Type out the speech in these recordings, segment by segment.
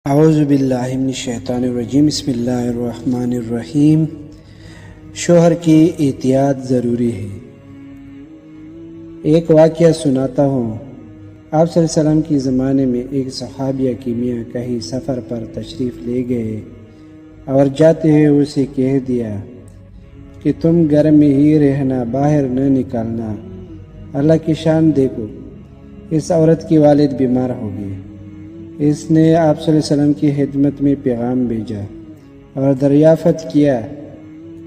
اعوذ باللہ من الشیطان الرجیم، بسم اللہ الرحمن الرحیم۔ شوہر کی احتیاط ضروری ہے۔ ایک واقعہ سناتا ہوں۔ آپ صلی اللہ علیہ وسلم کے زمانے میں ایک صحابیہ کی میاں کہیں سفر پر تشریف لے گئے اور جاتے ہوئے اسے کہہ دیا کہ تم گھر میں ہی رہنا، باہر نہ نکلنا۔ اللہ کی شان دیکھو، اس عورت کی والد بیمار ہو گئے۔ اس نے آپ صلی اللہ علیہ وسلم کی خدمت میں پیغام بھیجا اور دریافت کیا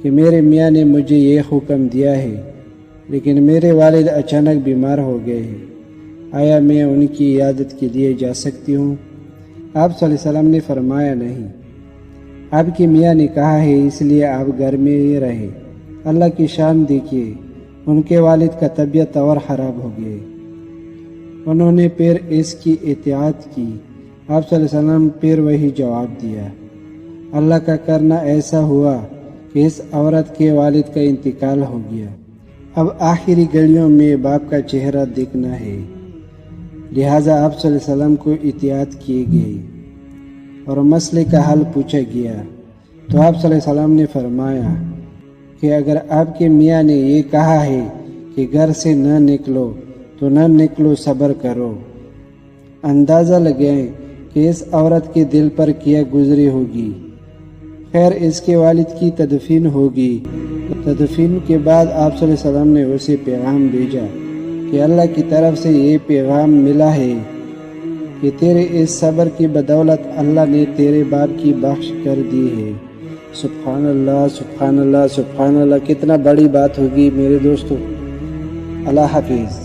کہ میرے میاں نے مجھے یہ حکم دیا ہے، لیکن میرے والد اچانک بیمار ہو گئے ہیں، آیا میں ان کی عیادت کے لیے جا سکتی ہوں؟ آپ صلی اللہ علیہ وسلم نے فرمایا نہیں، آپ کی میاں نے کہا ہے اس لیے آپ گھر میں ہی رہے۔ اللہ کی شان دیکھیے، ان کے والد کا طبیعت اور خراب ہو گئی۔ انہوں نے پھر اس کی اطاعت کی۔ آپ صلی اللہ علیہ وسلم پھر وہی جواب دیا۔ اللہ کا کرنا ایسا ہوا کہ اس عورت کے والد کا انتقال ہو گیا۔ اب آخری گھڑیوں میں باپ کا چہرہ دیکھنا ہے، لہٰذا آپ صلی اللہ علیہ وسلم کو اطاعت کی گئی اور مسئلے کا حل پوچھا گیا تو آپ صلی اللہ علیہ وسلم نے فرمایا کہ اگر آپ کے میاں نے یہ کہا ہے کہ گھر سے نہ نکلو تو نہ نکلو، صبر کرو۔ اندازہ لگائیں کہ اس عورت کے دل پر کیا گزری ہوگی۔ خیر، اس کے والد کی تدفین ہوگی۔ تدفین کے بعد آپ صلی اللہ علیہ وسلم نے اسے پیغام بھیجا کہ اللہ کی طرف سے یہ پیغام ملا ہے کہ تیرے اس صبر کی بدولت اللہ نے تیرے باپ کی بخش کر دی ہے۔ سبحان اللہ، سبحان اللہ، سبحان اللہ، کتنا بڑی بات ہوگی میرے دوستو۔ اللہ حافظ۔